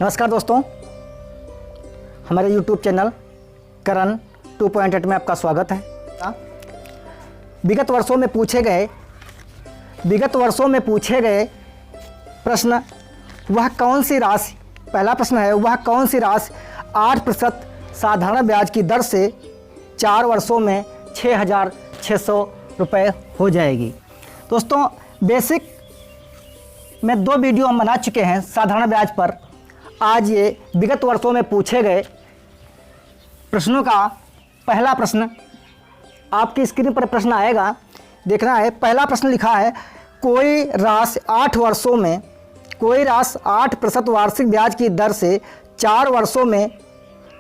नमस्कार दोस्तों, हमारे YouTube चैनल करण 2.8 में आपका स्वागत है। विगत वर्षों में पूछे गए प्रश्न, वह कौन सी राशि, पहला प्रश्न है, वह कौन सी राशि 8% साधारण ब्याज की दर से 4 वर्षों में 6,600 रुपये हो जाएगी। दोस्तों, बेसिक में 2 वीडियो हम बना चुके हैं साधारण ब्याज पर। आज ये विगत वर्षों में पूछे गए प्रश्नों का पहला प्रश्न आपकी स्क्रीन पर प्रश्न आएगा, देखना है। पहला प्रश्न लिखा है, कोई राशि 8 वर्षों में वार्षिक ब्याज की दर से 4 वर्षों में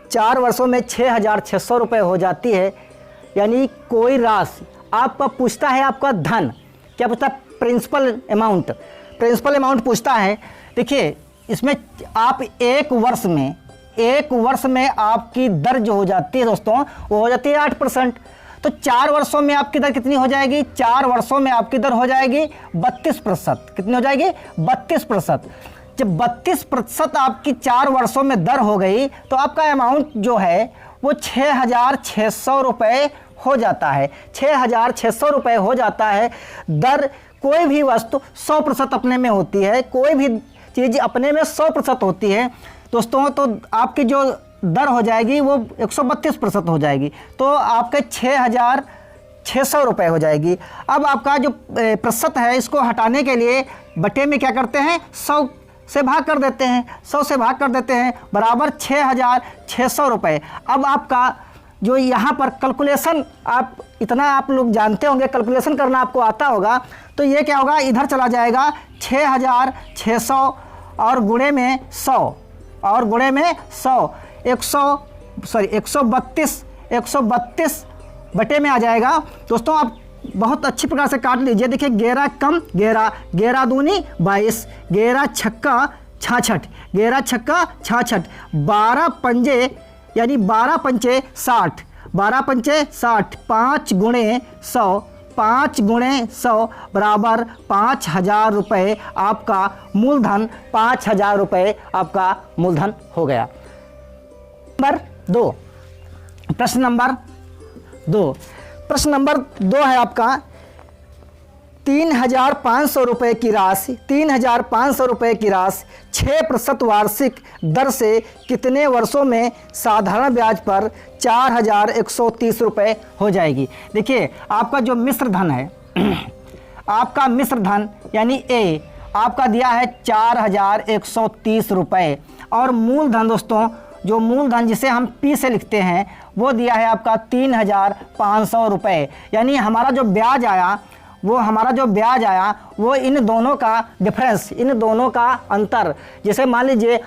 6,600 रुपये हो जाती है। यानी कोई राशि आपका पूछता है, आपका धन क्या पूछता है? प्रिंसिपल अमाउंट पूछता है। देखिए, इसमें आप एक वर्ष में आपकी दर जो हो जाती है दोस्तों, वो हो जाती है 8%। तो 4 वर्षों में आपकी दर कितनी हो जाएगी? 4 वर्षों में आपकी दर हो जाएगी 32%। कितनी हो जाएगी? 32%। जब 32% आपकी 4 वर्षों में दर हो गई तो आपका अमाउंट जो है वो 6,600 रुपये हो जाता है। 6,600 रुपये हो जाता है। दर, कोई भी वस्तु 100% अपने में होती है, कोई भी चीज़ अपने में 100% होती है दोस्तों। तो आपकी जो दर हो जाएगी वो 132% हो जाएगी, तो आपके 6,600 रुपये हो जाएगी। अब आपका जो प्रतिशत है, इसको हटाने के लिए बटे में क्या करते हैं? 100 से भाग कर देते हैं। 100 से भाग कर देते हैं बराबर 6,600 रुपये। अब आपका जो यहाँ पर कैलकुलेशन, आप लोग जानते होंगे, कैलकुलेशन करना आपको आता होगा। तो ये क्या होगा? इधर चला जाएगा 6,600 और गुणे में 100 और गुणे में 100 132 बटे में आ जाएगा। दोस्तों, आप बहुत अच्छी प्रकार से काट लीजिए। देखिए, 11 कम 11 दूनी 22, 11 छक्का 66, 11 छक्का 66, 12 पंजे यानी 12 पंचे 60, 12 पंचे 60, 5 गुणे 100 बराबर 5,000 रुपये आपका मूलधन, 5,000 रुपये आपका मूलधन हो गया। प्रश्न नंबर 2 है आपका, 3,500 रुपये की राशि 6% वार्षिक दर से कितने वर्षों में साधारण ब्याज पर 4,130 रुपये हो जाएगी? देखिए, आपका जो मिश्र धन है, आपका मिश्र धन यानी ए आपका दिया है 4,130 रुपये, और मूलधन दोस्तों, जो मूलधन जिसे हम पी से लिखते हैं, वो दिया है आपका 3,500 रुपये। यानी हमारा जो ब्याज आया वो इन दोनों का डिफरेंस, इन दोनों का अंतर। जैसे मान लीजिए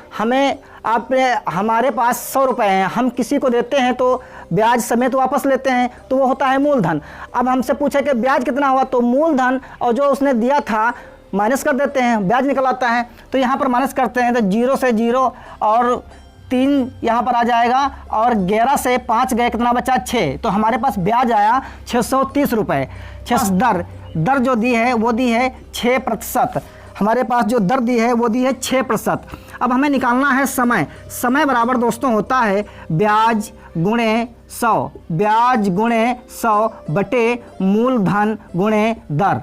हमारे पास 100 रुपये हैं, हम किसी को देते हैं तो ब्याज समेत वापस लेते हैं, तो वो होता है मूलधन। अब हमसे पूछे कि ब्याज कितना हुआ, तो मूलधन और जो उसने दिया था माइनस कर देते हैं, ब्याज निकल आता है। तो यहाँ पर माइनस करते हैं तो 0 से 0 और 3 यहाँ पर आ जाएगा, और 11 से 5 गए, कितना बचा? 6। तो हमारे पास ब्याज आया 630 रुपये। दर जो दी है वो दी है 6%। हमारे पास जो दर दी है वो दी है 6%। अब हमें निकालना है समय बराबर दोस्तों होता है ब्याज गुणे 100 बटे मूलधन गुणे दर।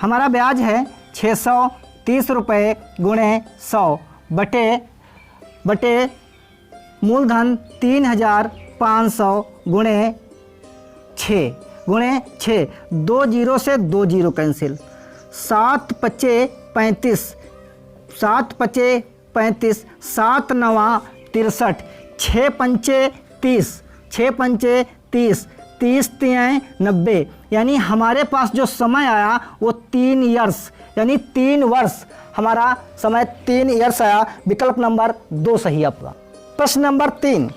हमारा ब्याज है 630 रुपये गुणे 100 बटे मूलधन 3,500 गुणे 6 2 0 से 2 0 कैंसिल, 7 पचे 35, 7 9 63, 6 पंचे 30, 30 3 90। यानी हमारे पास जो समय आया वो 3 ईयर्स, यानी 3 वर्ष हमारा समय 3 ईयर्स आया। विकल्प नंबर 2 सही आपका। प्रश्न नंबर 3,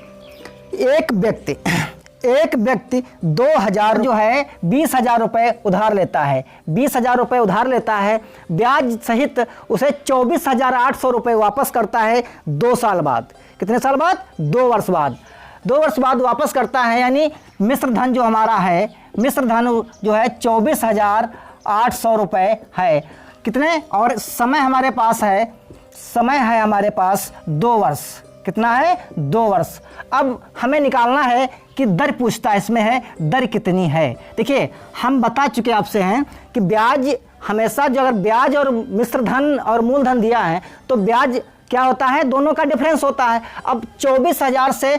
एक व्यक्ति 2,000 जो है 20,000 रुपये उधार लेता है, 20,000 रुपये उधार लेता है, ब्याज सहित उसे 24,800 रुपये वापस करता है 2 साल बाद। कितने साल बाद? 2 वर्ष बाद। 2 वर्ष बाद वापस करता है, यानी मिश्र धन जो हमारा है, मिश्र धन जो है 24,800 रुपये है। कितने, और समय हमारे पास है, समय है हमारे पास 2 वर्ष। कितना है? 2 वर्ष। अब हमें निकालना है कि दर पूछता है, इसमें है दर कितनी है। देखिए हम बता चुके आपसे हैं कि ब्याज हमेशा, जो अगर ब्याज और मिश्र धन और मूलधन दिया है तो ब्याज क्या होता है, दोनों का डिफरेंस होता है। अब 24,000 से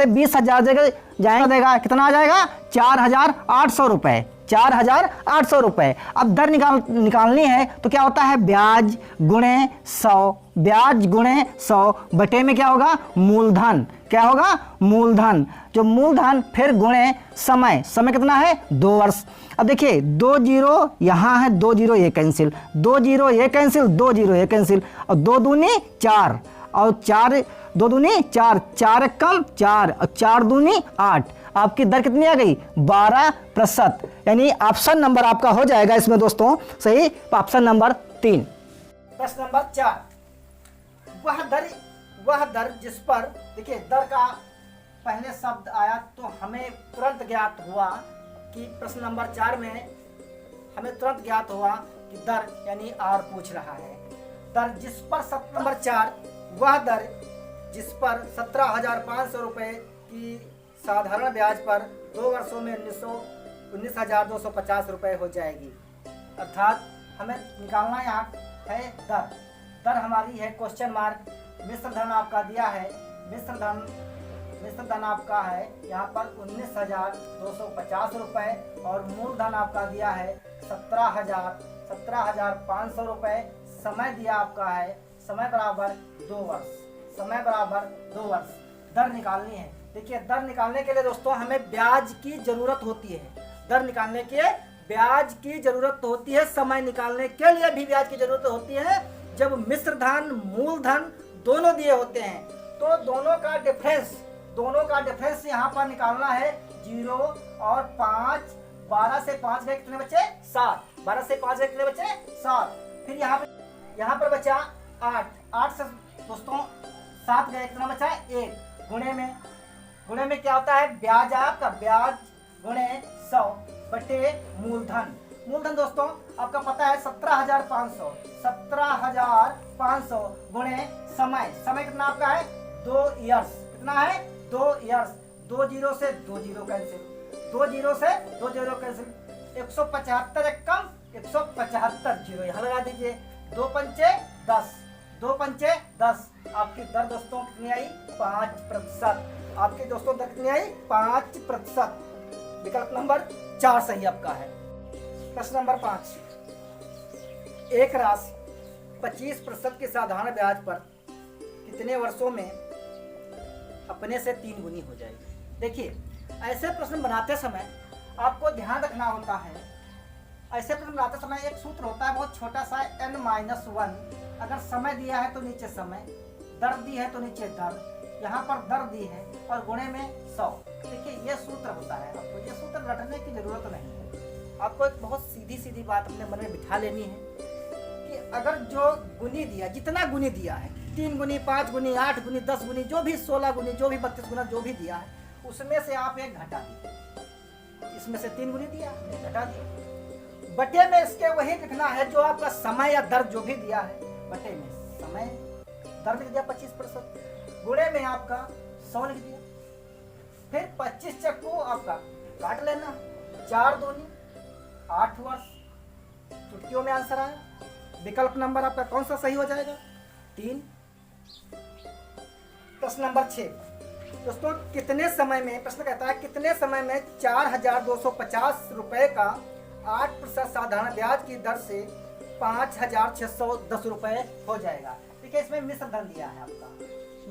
20,000 जगह जाएगा, कितना आ जाएगा? 4,800 रुपये, 4,800 रुपये। अब दर निकालनी है तो क्या होता है, ब्याज गुणे 100, ब्याज गुणे 100 बटे में क्या होगा, मूलधन। क्या होगा? मूलधन। जो मूलधन फिर गुणे समय, समय कितना है? 2 वर्ष। अब देखिए 2 जीरो यहाँ है, 2 जीरो ये कैंसिल, 2 जीरो ये कैंसिल, 2 जीरो ये कैंसिल, और 2 दूनी 4, और 4 2 दूनी 4, 4 कम 4, और 4 दूनी 8। आपकी दर कितनी आ गई? 12%। यानी ऑप्शन नंबर आपका हो जाएगा इसमें दोस्तों सही, ऑप्शन नंबर 3। प्रश्न नंबर 4, वह दर जिस पर, देखिए दर का पहले शब्द आया तो हमें तुरंत ज्ञात हुआ कि प्रश्न नंबर 4 में हमें तुरंत ज्ञात हुआ कि दर यानी आर पूछ रहा है। दर जिस पर नंबर 4, वह दर जिस पर 17,500 रुपये की साधारण ब्याज पर 2 वर्षों में 19,250 रुपये हो जाएगी। अर्थात हमें निकालना यहाँ है दर। दर हमारी है क्वेश्चन मार्क। मिश्र धन आपका दिया है, मिश्र धन आपका है यहाँ पर 19,250 रुपये, और मूलधन आपका दिया है 17,500 रुपये। समय दिया आपका है, समय बराबर 2 वर्ष, समय बराबर 2 वर्ष। दर निकालनी है। देखिए दर निकालने के लिए दोस्तों हमें ब्याज की जरूरत होती है। दर निकालने के लिए ब्याज की जरूरत होती है, समय निकालने के लिए भी ब्याज की जरूरत होती है। जब मिश्र धन मूलधन दोनों दिए होते हैं तो दोनों का डिफरेंस यहाँ पर निकालना है 0 और 5। 12 से 5 गए कितने बचे? 7। 12 से 5 गए कितने बचे? 7। फिर यहाँ पर बचा 8। 8 से दोस्तों 7 गए, कितना बचा? 1। गुणे में क्या होता है, ब्याज आपका, ब्याज गुणे 100 बटे मूलधन। मूलधन दोस्तों आपका पता है 17,500 गुणे समय कितना आपका है? 2 ईयर्स। कितना है? 2 ईयर्स। 2 जीरो से 2 जीरो कैंसिल, 2 जीरो से 2 जीरो कैंसिल, 175 एक कम 175 जीरो यहाँ लगा दीजिए। 2 पंचे 10, 2 पंचे 10। आपकी दर दोस्तों कितनी आई? 5%। आपकी दोस्तों दर कितनी आई? 5%। विकल्प नंबर 4 सही आपका है। प्रश्न नंबर 5, एक राशि 25% के साधारण ब्याज पर कितने वर्षों में अपने से 3 गुनी हो जाएगी? देखिए ऐसे प्रश्न बनाते समय आपको ध्यान रखना होता है, ऐसे प्रश्न बनाते समय एक सूत्र होता है बहुत छोटा सा, n-1। अगर समय दिया है तो नीचे समय, दर दी है तो नीचे दर, यहाँ पर दर दी है और गुणे में 100। देखिए ये सूत्र होता है, आपको ये सूत्र रटने की जरूरत नहीं है। आपको एक बहुत सीधी बात अपने मन में बिठा लेनी है कि अगर जो गुनी दिया, जितना गुनी दिया है, 3 गुनी, 5 गुनी, 8 गुनी, 10 गुनी, जो भी 16 गुनी, जो भी 32 गुना जो भी दिया है, उसमें से आप एक घटा दीजिए। इसमें से 3 गुनी दिया, घटा दिया। बटे में इसके वही लिखना है जो आपका समय या दर जो भी दिया है, बटे में समय दर लिख दिया 25%, गुणे में आपका 100 लिख दिया। फिर 25 चक्कू आपका काट लेना, 4 दूनी 8 वर्ष। चुटकियों में आंसर आया। विकल्प नंबर आपका कौन सा सही हो जाएगा? 3। प्रश्न नंबर 6 दोस्तों, कितने समय में, प्रश्न कहता है कितने समय में 4,250 रुपए का 8% साधारण ब्याज की दर से 5,610 रुपए हो जाएगा? देखिए इसमें मिश्र धन दिया है आपका,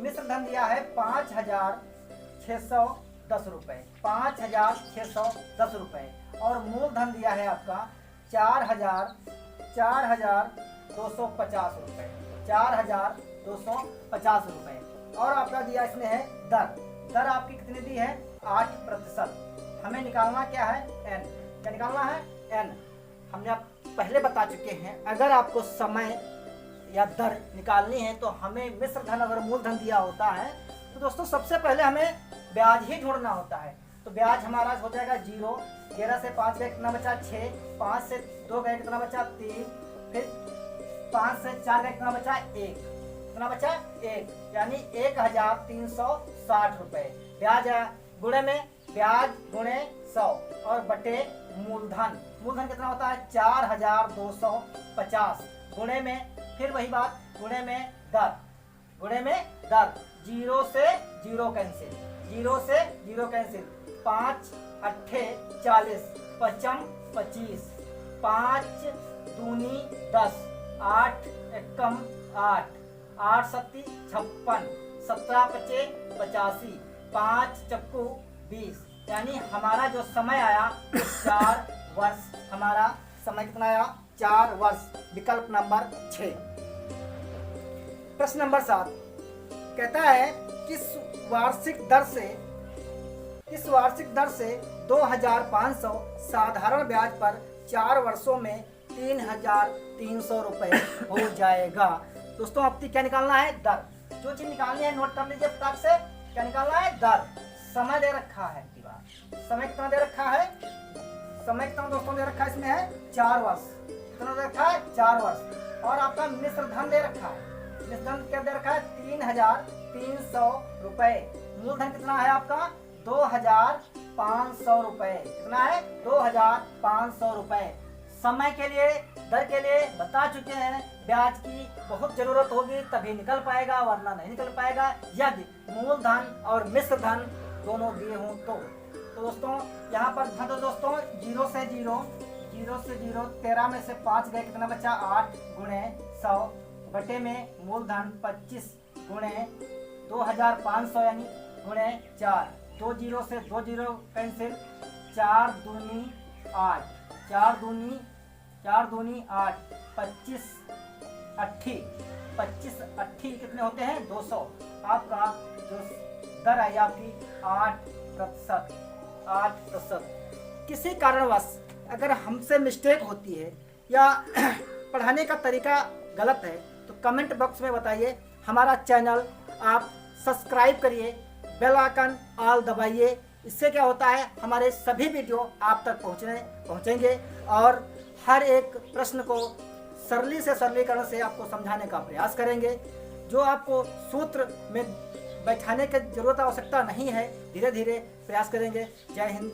मिश्र धन दिया है 5,610 रुपए, 5,610 रुपए, और मूलधन दिया है आपका 4,250 रुपए, 4,250 रुपए, और आपका दिया इसमें है दर। दर आपकी कितनी दी है? 8%। हमें निकालना क्या है? n। क्या निकालना है? n। हमने आप पहले बता चुके हैं, अगर आपको समय या दर निकालनी है तो हमें मिश्र धन अगर मूलधन दिया होता है तो दोस्तों सबसे पहले हमें ब्याज ही ढूंढना होता है। तो ब्याज हमारा हो जाएगा 0, 11 से 5 गए कितना बचा 6, 5 से 2 गए कितना बचा 3, फिर 5 से 4 गए कितना बचा 1, कितना बचा 1, यानी 1360 रुपए। ब्याज गुणे में ब्याज गुणे 100 और बटे मूलधन, मूलधन कितना होता है 4250, गुणे में फिर वही बात, गुणे में दर, गुणे में दर, 0 से 0 कैंसिल, 0 से 0 कैंसिल, 5 अट्ठे 40, 55 25, 5 दूनी 10, 8 एकम 8, 8 सत्ती 56, 17 पचे 85, 5 चक्कू 20, यानी हमारा जो समय आया 4 वर्ष, हमारा समय कितना आया 4 वर्ष। विकल्प नंबर 6। प्रश्न नंबर 7 कहता है किस वार्षिक दर से 2500 साधारण ब्याज पर 4 वर्षों में 3300 रुपए हो जाएगा। दोस्तों आपको क्या निकालना है दर, जो चीज निकालनी है नोट कर लीजिए फटाक से। क्या निकालना है दर, समय दे रखा है, समय कितना दे रखा है, समय कितना दोस्तों दे रखा है, इसमें है 4 वर्ष, कितना दे रखा है 4 वर्ष, और आपका मिश्र धन दे रखा है, मिश्र धन क्या दे रखा है 3300 रुपए। मूलधन कितना है आपका 2500 रुपए, कितना है 2500 रुपए। समय के लिए दर के लिए बता चुके हैं, ब्याज की बहुत जरूरत होगी तभी निकल पाएगा, वरना नहीं निकल पाएगा यदि मूलधन और मिश्र धन दोनों दिए हों तो। दोस्तों यहाँ पर था तो दोस्तों 0 से 0, 13 में से 5 गए कितना बचा 8 गुणे 100 बटे में मूलधन 25 गुणे 2500 यानी गुणे 4, 2 0 से 2 0 कैंसिल, 4 दूनी 8, 4 दूनी 8, 25 अट्ठी कितने होते हैं 200। आपका जो दर आई आपकी 8%। किसी कारणवश अगर हमसे मिस्टेक होती है या पढ़ाने का तरीका गलत है तो कमेंट बॉक्स में बताइए। हमारा चैनल आप सब्सक्राइब करिए, बेल आइकन ऑल दबाइए। इससे क्या होता है हमारे सभी वीडियो आप तक पहुंचेंगे और हर एक प्रश्न को सरलीकरण से आपको समझाने का प्रयास करेंगे। जो आपको सूत्र में बैठाने की जरूरत आवश्यकता नहीं है, धीरे धीरे प्रयास करेंगे। जय हिंद।